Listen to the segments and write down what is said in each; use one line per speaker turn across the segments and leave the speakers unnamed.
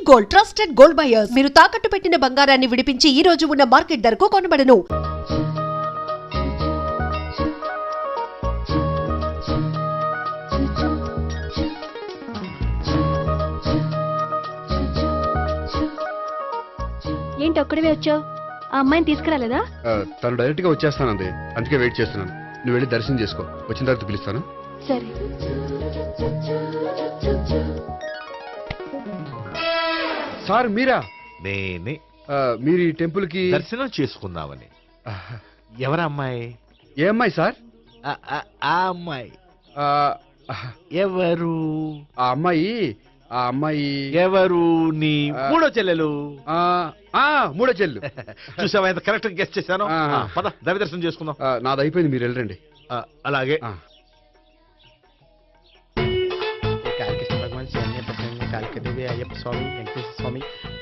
Gold, trusted gold buyers. మీరు తాకట్టు పెట్టిన బంగారాన్ని విడిపించి ఈ రోజు ఉన్న మార్కెట్ ధరకు కొనబడను.
ఏంటి ఒక్కడివే వచ్చావు? ఆ అమ్మాయిని తీసుకురాలేదా?
తను డైరెక్ట్ గా వచ్చేస్తానంది, అందుకే వెయిట్ చేస్తున్నాను. నువ్వు వెళ్ళి దర్శనం చేసుకో, వచ్చిన తర్వాత పిలుస్తాను.
సరే.
సార్ మీరా?
నేనే.
మీరు ఈ టెంపుల్ కి
దర్శనం చేసుకుందామని. ఎవరమ్మాయి?
ఏ అమ్మాయి సార్?
ఆ అమ్మాయి
ఆ,
ఎవరు?
ఆ అమ్మాయి
ఎవరు? నీ మూడో చెల్లెలు.
మూడో చెల్లు.
చూసావా ఎంత కరెక్ట్ గెస్ట్ చేశాను. పద దైవ దర్శనం చేసుకుందాం.
నాది అయిపోయింది, మీరు వెళ్ళండి.
అలాగే.
భగవాన్ కాళికదేవి అయ్యప్ప స్వామి వెంకటేశ్వర స్వామి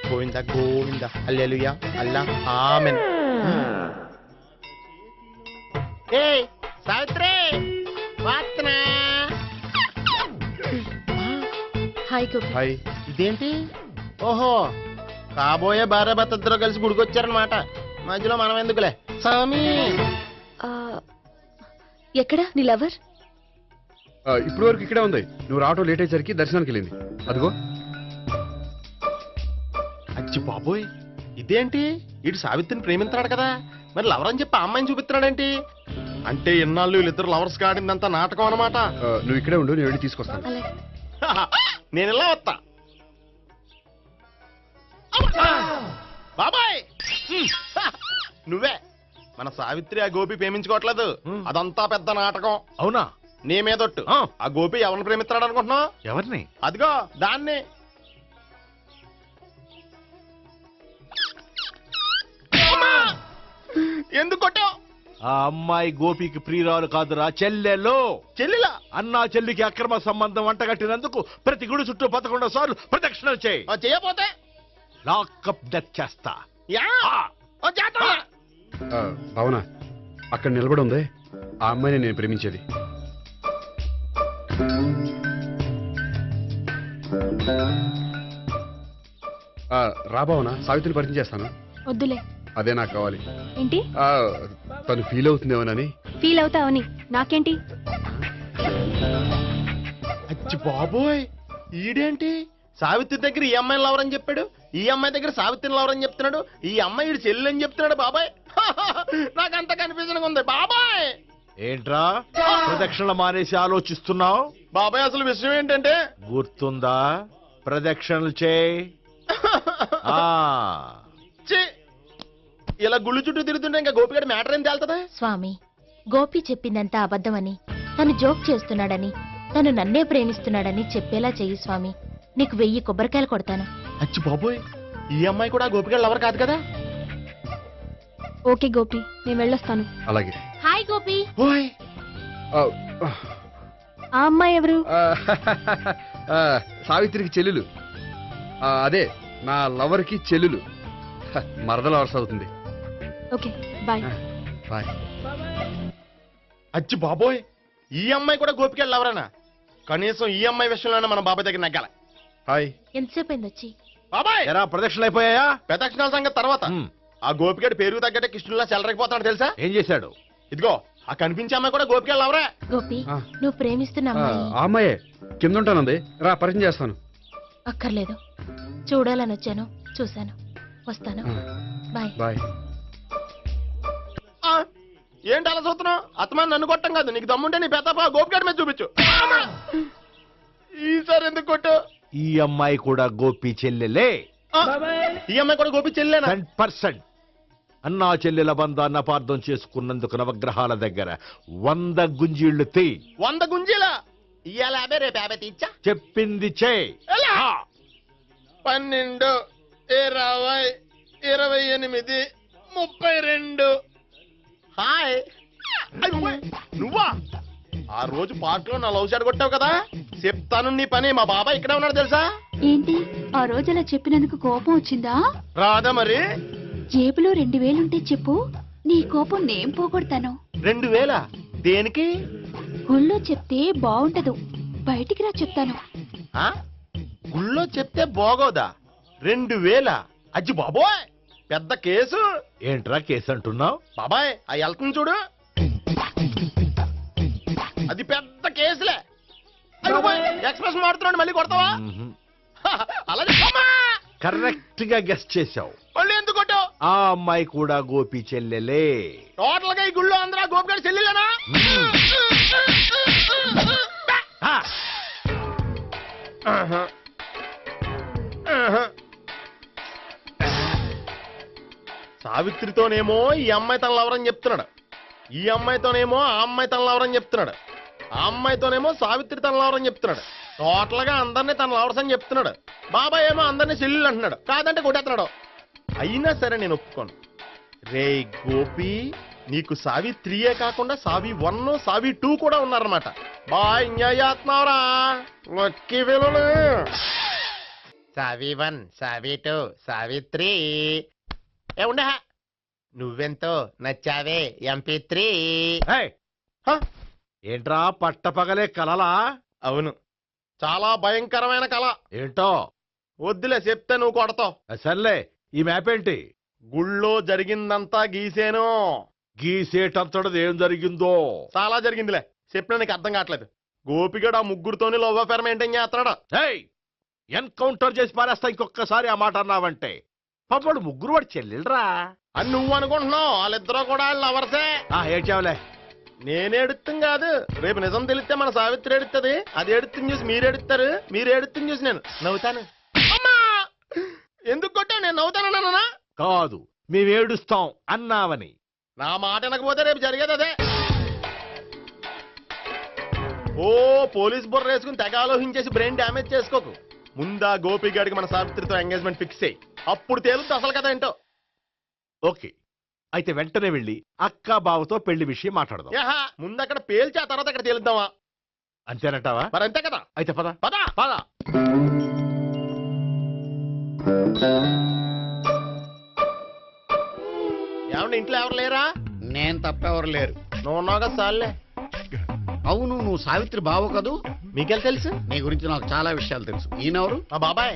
గోవింద గోవింద హల్లెలూయా అల్లా ఆమెన్. ఏయ్ సావిత్రి వాత్నా.
హాయ్ గోపి.
హాయ్.
ఇదేంటి? ఓహో, కాబోయే భార్య భర్త ఇద్దరు కలిసి గుడికొచ్చారనమాట. మధ్యలో మనం ఎందుకులే స్వామి.
ఎక్కడ నీ లవర్?
ఇప్పుడు వరకు ఇక్కడే ఉంది. నువ్వు రావటం లేట్ అయ్యేసరికి దర్శనానికి వెళ్ళింది. అదిగో.
అచ్చి బాబోయ్, ఇదేంటి? ఇటు సావిత్రిని ప్రేమిస్తున్నాడు కదా, మరి లవర్ అని చెప్పి ఆ అమ్మాయిని చూపిస్తున్నాడేంటి? అంటే ఇన్నాళ్ళు వీళ్ళిద్దరు లవర్స్ కాడిందంతా నాటకం అనమాట.
నువ్వు ఇక్కడే ఉండు, నేను వెళ్ళి తీసుకొస్తాను.
నేను ఇలా వస్తా. బాబాయ్ నువ్వే. మన సావిత్రి ఆ గోపి ప్రేమించుకోవట్లేదు, అదంతా పెద్ద నాటకం.
అవునా?
నీ మీదొట్టు. ఆ గోపి ఎవరిని ప్రేమిస్తున్నాడు అనుకుంటున్నావు?
ఎవరిని?
అదిగో దాన్ని. ఎందుకు కొట్టావు?
ఆ అమ్మాయి గోపికి ప్రియురాలు కాదురా, చెల్లెలు.
చెల్లిలా?
అన్నా చెల్లికి అక్రమ సంబంధం వంటగట్టినందుకు ప్రతి గుడి చుట్టూ 11 సార్లు ప్రదక్షిణలు చేయి.
చేయపోతే
లాకప్ డెత్ చేస్తా.
భావన, అక్కడ నిలబడి ఉంది ఆ అమ్మాయిని నేను ప్రేమించేది. రా భావన, సావిత్రిని పరిచయం చేస్తాను.
వద్దులే.
అదే నాకు కావాలి.
ఏంటి?
తను ఫీల్ అవుతుందేమోనని.
ఫీల్ అవుతావని నాకేంటి?
అచ్చి బాబోయ్, ఈడేంటి సావిత్రి దగ్గర ఈ అమ్మాయిని లవర్ అని చెప్పాడు, ఈ అమ్మాయి దగ్గర సావిత్రిని లవర్ అని చెప్తున్నాడు, ఈ అమ్మాయి ఈడు చెల్లి అని చెప్తున్నాడు. బాబాయ్ నాకంత కన్ఫ్యూజన్ ఉంది బాబాయ్.
ఏంట్రా ప్రదక్షిణ మానేసి ఆలోచిస్తున్నావు?
బాబాయ్ అసలు విషయం ఏంటంటే,
గుర్తుందా? ప్రదక్షిణలు చేయి.
ఇలా గుళ్ళు చుట్టూ తిరుగుతుంటే ఇంకా గోపిగడి మ్యాటర్ ఏం తేలుతుందా?
స్వామి, గోపి చెప్పిందంతా అబద్ధమని, తను జోక్ చేస్తున్నాడని, తను నన్నే ప్రేమిస్తున్నాడని చెప్పేలా చెయ్యి స్వామి. నీకు 1000 కొబ్బరికాయలు కొడతాను.
అచ్చి బాబోయ్, ఈ అమ్మాయి కూడా గోపిగడి లవర్ కాదు కదా?
ఓకే గోపి, నేను వెళ్ళొస్తాను.
అలాగే.
హాయ్ గోపి.
ఆ అమ్మాయి ఎవరు?
సావిత్రికి చెల్లెలు. అదే నా లవర్ కి చెల్లెలు. మరద లవర్స్ అవుతుంది.
Okay bye.
బాయ్.
అచ్చి బాబోయ్, ఈ అమ్మాయి కూడా గోపిగడి లవరేనా? కనీసం ఈ అమ్మాయి విషయంలోనే మన బాబాయ్ దగ్గర నగ్గాల.
హాయ్.
ఎంతసేపు అయింది వచ్చి?
బాబాయ్
ఎరా ప్రదక్షిణలు అయిపోయాయా?
ప్రదక్షిణాల సంగతి తర్వాత. ఆ గోపిగడి పేరు తగ్గట్టే కృష్ణులా చెలరైపోతాడు తెలుసా?
ఏం చేశాడు?
ఇదిగో ఆ కనిపించే అమ్మాయి కూడా గోపిగడి లవరే.
గోపి, నువ్వు ప్రేమిస్తున్న అమ్మాయి
ఆ అమ్మాయే కింద ఉంటానంది. రా పరిచయం చేస్తాను.
అక్కర్లేదు, చూడాలని వచ్చాను, చూశాను, వస్తాను. బాయ్.
బాయ్.
ఏంటి అలా చూస్తున్నావు? అత్తమాని నన్ను కొట్టం కాదు, నీకు దమ్ముంటే నీ పెద్ద గోపిగడి మీద చూపించు. ఈసారి ఎందుకు కొట్టు?
ఈ అమ్మాయి కూడా గోపి చెల్లెలే.
ఈ అమ్మాయి కూడా గోపి చెల్లెనా?
10%. అన్నా చెల్లెల బంధాన్ని అపార్థం చేసుకున్నందుకు నవగ్రహాల దగ్గర 100 గుంజీళ్లు తీ.
100 గుంజీలా? ఇవాళ 50, రేపు 50 తీచ్చా.
చెప్పింది చే.
12, 20, 28, 32. హాయ్. నువ్వా? ఆ రోజు పార్క్ లో నా లవ్ షాట్ కొట్టావు కదా, చెప్తాను నీ పని. మా బాబాయ్ ఇక్కడే ఉన్నాడు తెలుసా?
ఏంటి ఆ రోజు అలా చెప్పినందుకు కోపం వచ్చిందా?
రాదా మరి?
జేబులో 2000 ఉంటే చెప్పు, నీ కోపం నేను పోగొడతాను.
2000? దేనికి?
గుళ్ళో చెప్తే బాగుంటదు, బయటికి రా చెప్తాను.
గుళ్ళో చెప్తే బాగోదా? 2000 అజ్జి బాబోయ్, పెద్ద కేసు.
ఏంట్రా కేసు అంటున్నావు?
బాబాయ్ ఆ వెళ్తుంది చూడు, అది పెద్ద కేసులే. ఎక్స్ప్రెస్ వాడుతున్నాడు, మళ్ళీ కొడతావా? అలాగే
కరెక్ట్ గా గెస్ట్ చేశావు.
మళ్ళీ ఎందుకు కొట్టావు?
ఆ అమ్మాయి కూడా గోపి చెల్లెలే.
టోటల్ గా ఈ గుళ్ళో అందరూ గోపిగారి చెల్లెలేనా?
ఆ,
ఆహా. ఆహా. సావిత్రితోనేమో ఈ అమ్మాయి తన లవరని చెప్తున్నాడు, ఈ అమ్మాయితోనేమో ఆ అమ్మాయి తన లవరని చెప్తున్నాడు, ఆ అమ్మాయితోనేమో సావిత్రి తన లవరని చెప్తున్నాడు. టోటల్ గా అందరినీ తన లవర్స్ అని చెప్తున్నాడు. బాబాయ్ ఏమో అందరినీ చెల్లెలు అంటున్నాడు, కాదంటే కొట్టేస్తున్నాడు. అయినా సరే నేను ఒప్పుకోను. రే గోపి, నీకు సావిత్రియే కాకుండా సావి 1, సావి 2 కూడా ఉన్నారన్నమాట. బాయ్ ఎంజాయ్ చేస్తున్నావురా, లక్కీ పిల్లలు. సావి 1, సావి 2, సావిత్రి. ఏ ఉండే, నువ్వెంతో నచ్చావే MP3.
ఏయ్, ఏంట్రా పట్టపగలే కలలా?
అవును, చాలా భయంకరమైన కళ.
ఏంటో
వద్దులే, చెప్తే నువ్వు కొడతావు.
సర్లే, ఈ మ్యాప్ ఏంటి?
గుళ్ళో జరిగిందంతా గీసేను.
గీసేటంతటది ఏం జరిగిందో?
చాలా జరిగిందిలే, చెప్పినా నీకు అర్థం కావట్లేదు. గోపిగడు ఆ ముగ్గురుతోని లవ్ అఫేర్ మెయింటైన్ చేస్తున్నాడు.
ఏయ్, ఎన్కౌంటర్ చేసి పారేస్తా ఇంకొకసారి ఆ మాట అన్నావంటే. పాపడు ముగ్గురు వాడు చెల్లెలరా
అని నువ్వు అనుకుంటున్నావు, వాళ్ళిద్దరూ కూడా లవర్సే.
ఏడ్చావులే.
నేనే ఎడుతుంది కాదు, రేపు నిజం తెలిస్తే మన సావిత్రి ఎడుతుంది. అది ఎడుతుంది చూసి మీరు ఎడుతారు, మీరు ఎడుతుంది చూసి నేను నవ్వుతాను. అమ్మా, ఎందుకు కొట్టావు? నేను నవ్వుతానన్నా?
కాదు, మేమేడుస్తాం అన్నావని.
నా మాట వినకపోతే రేపు జరిగేది అదే. ఓ పోలీస్ బుర్ర వేసుకుని తెగ ఆలోచించేసి బ్రెయిన్ డ్యామేజ్ చేసుకోకు. ముందా గోపి గారికి మన సావిత్రితో ఎంగేజ్మెంట్ ఫిక్స్ అయ్యి, అప్పుడు తేలుద్ది అసలు కదా ఏంటో.
ఓకే, అయితే వెంటనే వెళ్ళి అక్క బావతో పెళ్లి విషయం మాట్లాడదాం.
యహా, ముందు అక్కడ పేల్చి ఆ తర్వాత అక్కడ తేలుద్దామా?
అంతేనంటావా?
మరి అంతే కదా.
అయితే పద
పద
పద.
ఏమండి, ఇంట్లో ఎవరు లేరా?
నేను తప్పెవరు లేరు.
నువ్వు ఉన్నావు కదా సార్లే.
అవును, నువ్వు సావిత్రి బావు కదూ?
మీకెళ్ళి తెలుసు?
నీ గురించి నాకు చాలా విషయాలు తెలుసు. ఈయనెవరు?
మా బాబాయ్.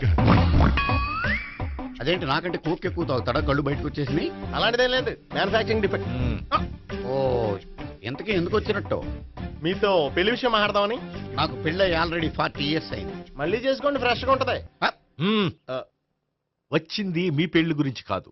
అదేంటి, నాకంటే కోక్ ఎక్కువ తాగుతాడా? కళ్ళు బయటకు వచ్చేసినాయి.
అలాంటిదేం లేదు, మ్యానుఫాక్చరింగ్ డిఫెక్ట్.
ఓ, ఇంతకీ ఎందుకు వచ్చినట్టు?
మీతో పెళ్లి విషయం మాట్లాడదామని.
నాకు పెళ్ళి ఆల్రెడీ 40 years అయింది.
మళ్ళీ చేసుకోండి, ఫ్రెష్ గా ఉంటది.
వచ్చింది మీ పెళ్లి గురించి కాదు,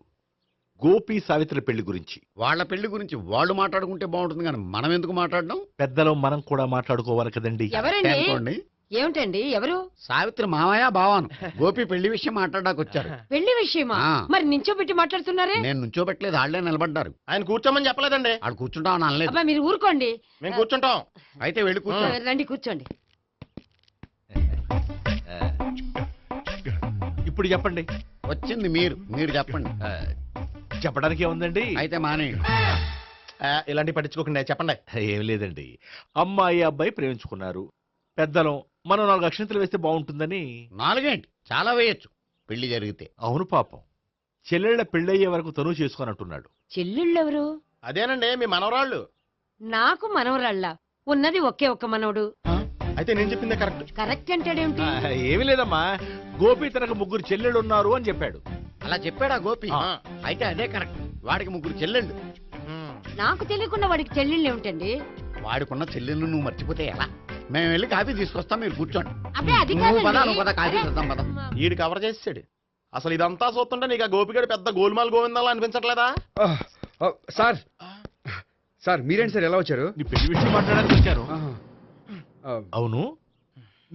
గోపి సావిత్రి పెళ్లి గురించి.
వాళ్ళ పెళ్లి గురించి వాళ్ళు మాట్లాడుకుంటే బాగుంటుంది, కానీ మనం ఎందుకు మాట్లాడడం?
పెద్దలో మనం కూడా మాట్లాడుకోవాలి కదండి.
ఎవరండి?
అనుకోండి.
ఏమిటండి, ఎవరు?
సావిత్రి మామయ్య బావాను గోపి పెళ్లి విషయం మాట్లాడడానికి వచ్చారు.
పెళ్లి విషయమా?
ఆ.
మరి నించోబెట్టి మాట్లాడుతున్నారే?
నేను నుంచోబెట్టలేదు, వాళ్ళే నిలబడ్డారు.
ఆయన కూర్చోమని చెప్పలేదండి.
ఆడు కూర్చుంటామని అనలేదు.
అబ్బా, మీరు ఊరుకోండి.
మేము కూర్చుంటాం.
అయితే వెళ్ళి కూర్చో.
రండి, కూర్చోండి.
ఇప్పుడు చెప్పండి.
వచ్చింది మీరు చెప్పండి.
చెప్పడానికి ఏముందండి?
అయితే మానేయండి.
ఇలాంటి పట్టించుకోకుండా చెప్పండి.
ఏం లేదండి, అమ్మాయి అబ్బాయి ప్రేమించుకున్నారు. పెద్దలం మనం 4 అక్షంతలు వేస్తే బాగుంటుందని.
4 ఏంటి, చాలా వేయొచ్చు పెళ్లి జరిగితే.
అవును, పాపం చెల్లెళ్ళ పెళ్ళయ్యే వరకు తను చేసుకోనంటున్నాడు.
చెల్లెళ్ళెవరు?
అదేనండి మీ మనవరాళ్ళు.
నాకు మనవరాళ్ళ ఉన్నది ఒకే ఒక్క మనవడు.
అయితే నేను చెప్పిందే కరెక్ట్.
కరెక్ట్ అంటాడేమిటి?
ఏమీ లేదమ్మా, గోపి తనకు 3 చెల్లెళ్ళు ఉన్నారు అని చెప్పాడు.
అలా చెప్పాడా గోపి?
ఆ.
అయితే అదే కరెక్ట్. వాడికి 3 చెల్లెళ్ళు.
నాకు తెలియకుండా వాడికి చెల్లెళ్ళు ఏమిటండి?
వాడికున్న చెల్లెళ్ళు నువ్వు మర్చిపోతే ఎలా? మేము వెళ్ళి కాఫీ తీసుకొస్తాం, మీరు కూర్చోండి.
అబ్బే, అది
నువ్వు పద,
కాదండి.
నువ్వు పద, కాఫీ చేద్దాం పద.
ఈడు కవర్ చేసాడు. అసలు ఇదంతా చూస్తుంటే నీకు ఆ గోపిగడు పెద్ద గోల్మాల్ గోవిందాలు అనిపించట్లేదా?
సార్ సార్ మీరేంటి సార్ ఎలా వచ్చారు?
నీ పెళ్లి విషయం మాట్లాడడానికి వచ్చాను. అవును,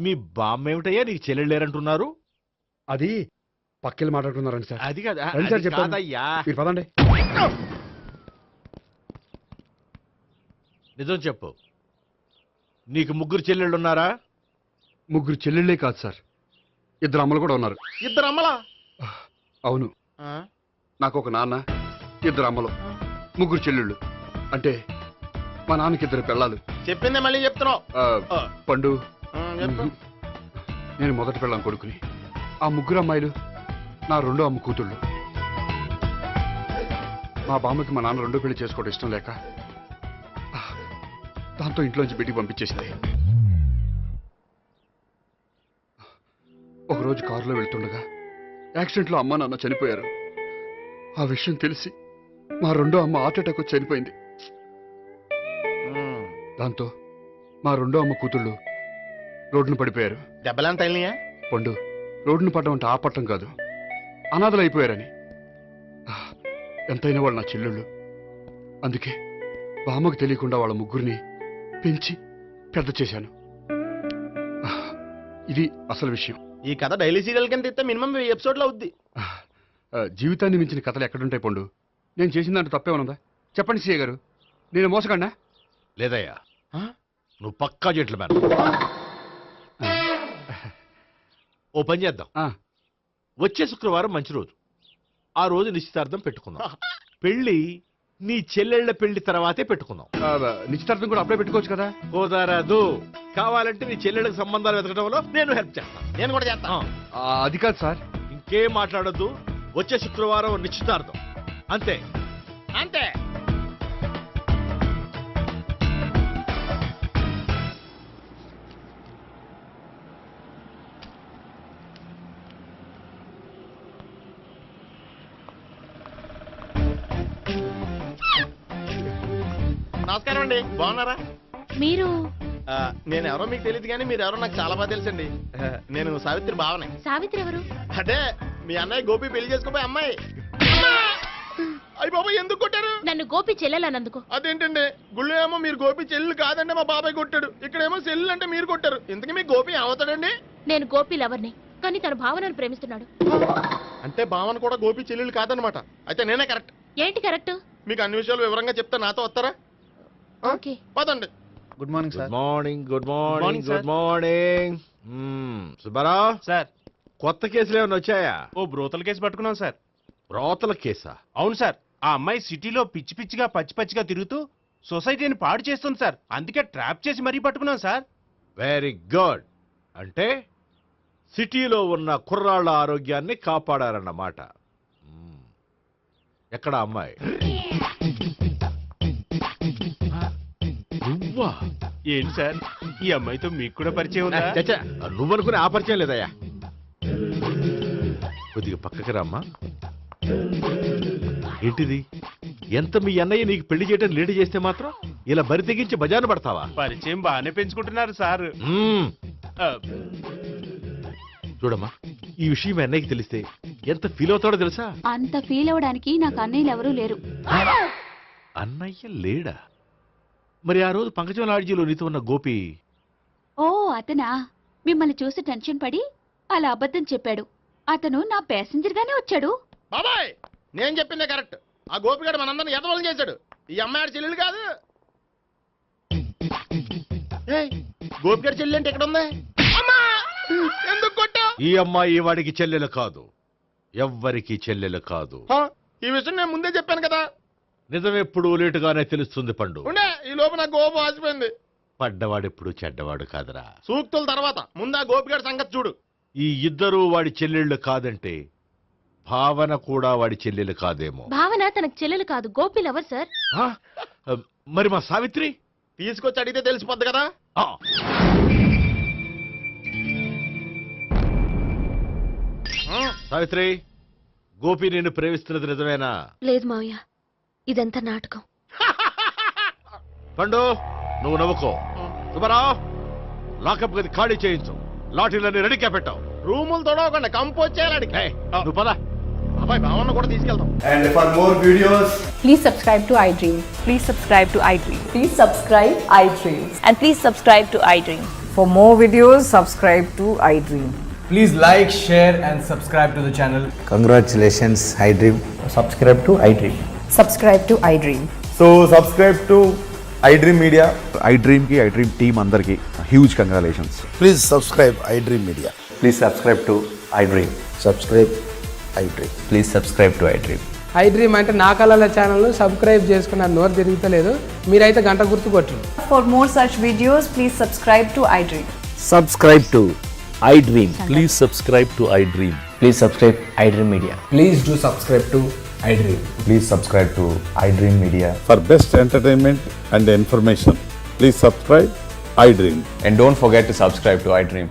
మీ బామ్మ ఏమిటయ్యా నీకు చెల్లెళ్ళు లేరంటున్నారు?
అది పక్కెళ్ళి మాట్లాడుకున్నారండి సార్.
అది కాదా?
రండి సార్,
అది
చెప్తాను.
కాదయ్యా.
మీరు పదండి.
నిజం చెప్పు, నీకు 3 చెల్లెళ్ళు ఉన్నారా?
3 చెల్లెళ్ళే కాదు సార్, 2 అమ్మలు కూడా ఉన్నారు.
2 అమ్మలా?
అవును, నాకు ఒక నాన్న, 2 అమ్మలు, 3 చెల్లెళ్ళు. అంటే మా నాన్నకి 2 పిల్లలు.
చెప్పిందే మళ్ళీ చెప్తున్నావు.
పండు,
చెప్పు.
నేను మొదటి పెళ్ళాం కొడుకుని. ఆ 3 అమ్మాయిలు నా 2వ అమ్మ కూతుళ్ళు. మా బామ్మకి మా నాన్న 2వ పెళ్లి చేసుకోవడం ఇష్టం లేక దాంతో ఇంట్లోంచి బిడ్డికి పంపించేసింది. ఒకరోజు కారులో వెళ్తుండగా యాక్సిడెంట్లో అమ్మ నాన్న చనిపోయారు. ఆ విషయం తెలిసి మా రెండో అమ్మ హార్ట్ అటాక్ వచ్చి చనిపోయింది. దాంతో మా రెండో అమ్మ కూతుళ్ళు రోడ్డును పడిపోయారు.
దెబ్బలంత తగిలినాయా?
పండు, రోడ్డును పడ్డం అంటే ఆ పట్టం కాదు, అనాథలు అయిపోయారని. ఎంతైనా వాళ్ళు నా చెల్లెళ్ళు. అందుకే బామ్మకు తెలియకుండా వాళ్ళ ముగ్గురిని పెంచి పెద్ద చేశాను. ఇది అసలు విషయం.
ఈ కథ డైలీ సీరియల్ కింద ఇస్తే మినిమం 1000 ఎపిసోడ్లు అవుద్ది.
జీవితాన్ని మించిన కథలు ఎక్కడుంటాయి పండు? నేను చేసిన దాంట్లో తప్పే ఉన్నదా? చెప్పండి సీఏ గారు, నేను మోసగండా?
లేదయ్యా, నువ్వు పక్కా జెంట్లమ్యాన్. ఓ పని చేద్దాం. వచ్చే శుక్రవారం మంచి రోజు. ఆ రోజు నిశ్చితార్థం పెట్టుకుందాం. పెళ్లి నీ చెల్లెళ్ల పెళ్లి తర్వాతే పెట్టుకుందాం.
నిశ్చితార్థం కూడా అప్పుడే పెట్టుకోవచ్చు కదా?
కుదరదు. కావాలంటే నీ చెల్లెళ్ళకి సంబంధాలు వెతకడంలో నేను హెల్ప్ చేస్తాను.
నేను కూడా చేస్తాను.
అది కాదు సార్.
ఇంకేం మాట్లాడొద్దు. వచ్చే శుక్రవారం నిశ్చితార్థం, అంతే.
అంతే. నమస్కారం అండి, బాగున్నారా?
మీరు
నేను ఎవరో మీకు తెలియదు కానీ మీరు ఎవరో నాకు చాలా బాగా తెలుసండి. నేను సావిత్రి బావనే.
సావిత్రి ఎవరు?
అదే మీ అన్నయ్య గోపి పెళ్లి చేసుకోపోయి అమ్మాయి. అయ్యి బాబాయ్, ఎందుకు కొట్టారు?
నన్ను గోపి చెల్లెలన్నందుకు.
అదేంటండి, గుళ్ళు ఏమో మీరు గోపి చెల్లు కాదంటే మా బాబాయ్ కొట్టాడు, ఇక్కడేమో చెల్లు అంటే మీరు కొట్టారు. ఇంతకీ మీ గోపి ఏమవుతాడండి?
నేను గోపి లవర్ని, కానీ తన భావనను ప్రేమిస్తున్నాడు.
అంటే భావన కూడా గోపి చెల్లెలు కాదనమాట. అయితే నేనే కరెక్ట్.
ఏంటి కరెక్ట్?
మీకు అన్ని విషయాలు వివరంగా చెప్తే నాతో వస్తారా?
ఓకే,
పదండి.
Good morning
good morning. Good morning. Good morning. Subbarao
sir,
కొత్త కేసులు ఏమైనా వచ్చాయా?
ఓ బ్రోతల కేసు పట్టుకున్నాం సార్.
రోతల కేసా?
అవును సార్, ఆ అమ్మాయి సిటీలో పిచ్చి పిచ్చిగా పచ్చి పచ్చిగా తిరుగుతూ సొసైటీని పాడు చేస్తుంది సార్. అందుకే ట్రాప్ చేసి మరీ పట్టుకున్నాం సార్.
Very good. అంటే సిటీలో ఉన్న కుర్రాళ్ళ ఆరోగ్యాన్ని కాపాడారన్నమాట. ఎక్కడ అమ్మాయి? నువ్వా?
ఏంటి సార్, ఈ అమ్మాయితో మీకు కూడా పరిచయం ఉందా?
చచ్చా, నువ్వనుకునే ఆ పరిచయం లేదయ్యా. కొద్దిగా పక్కకి రామ్మా. ఏంటిది? ఎంత మీ అన్నయ్య నీకు పెళ్లి చేయడం లేట్ చేస్తే మాత్రం ఇలా బరి తెగించి బజారు పడతావా?
పరిచయం బాగానే పెంచుకుంటున్నారు సార్.
చూడమ్మా, ఈ విషయం మీ అన్నయ్యకి తెలిస్తే ఎంత ఫీల్ అవుతాడో తెలుసా?
అంత ఫీల్ అవడానికి నాకు అన్నయ్యలు ఎవరూ లేరు.
అన్నయ్య లేడా? మరి ఆ రోజు పంకజం లాడ్జీలో నీతో ఉన్న గోపి?
ఓ అతనా? మిమ్మల్ని చూసి టెన్షన్ పడి అలా అబద్ధం చెప్పాడు. అతను నా ప్యాసింజర్ గానే వచ్చాడు.
బాబాయ్, నేను చెప్పిందే కరెక్ట్. ఆ గోపిగాడు మనందరిని ఎదవలం చేశాడు. ఈ అమ్మాయి చెల్లెలు కాదు. గోపిగాడి చెల్లెలు అంటే ఇక్కడ ఉంది. ఎందుకు కొట్టా?
ఈ అమ్మాయి వాడికి చెల్లెలు కాదు, ఎవ్వరికి చెల్లెలు కాదు.
ఈ విషయం నేను ముందే చెప్పాను కదా.
నిజమెప్పుడు లేటుగానే తెలుస్తుంది పండు.
ఉండే, ఈ లోపు నా గోపు ఆసిపోయింది.
పడ్డవాడెప్పుడు చెడ్డవాడు కాదురా.
సూక్తుల తర్వాత ముందు ఆ గోపిగాడి సంగతి చూడు.
ఈ ఇద్దరూ వాడి చెల్లెళ్ళు కాదంటే భావన కూడా వాడి చెల్లెలు కాదేమో.
భావన తనకు చెల్లెలు కాదు, గోపి లవర్ సార్.
మరి మా సావిత్రి?
తీసుకొచ్చి అడిగితే తెలిసిపోద్ది కదా.
సావిత్రి, గోపి నేను ప్రేమిస్తున్నది నిజమేనా?
లేదు మావయ్య, ఇదంతా నాటకం.
పండు, నువ్వు నవ్వుకో. సుబ్బారావు, లాకప్ గది ఖాళీ చేయించు. లాఠీలన్నీ రెడీగా పెట్టావు.
రూములు తొడవకుండా కంపోజ్ చేయాలి.
నువ్వు పద.
అబ్బాయి భావన కూడా తీసుకెళ్తాం.
And for more videos,
please subscribe to iDream. Please subscribe to iDream.
Please subscribe iDream.
And please subscribe to iDream.
For more videos, subscribe to iDream.
please like, share and subscribe to the channel.
Congratulations, iDream.
Subscribe to iDream.
Subscribe to iDream.
So subscribe to iDream Media.
iDream ki iDream team andarki huge congratulations.
Please subscribe iDream Media.
Please subscribe to iDream.
Subscribe iDream.
Please subscribe to iDream.
iDream అంటే నా కళల channel subscribe చేసుకున్న నోరు తిరుగుతలేదు. మీరైతే గంట గుర్తు కొట్టండి.
For more such videos, please subscribe to iDream.
Subscribe to iDream. Please subscribe to iDream. Please subscribe iDream Media.
Please do subscribe to iDream.
Please subscribe to iDream Media.
For best entertainment and information, please subscribe iDream.
And don't forget to subscribe to iDream.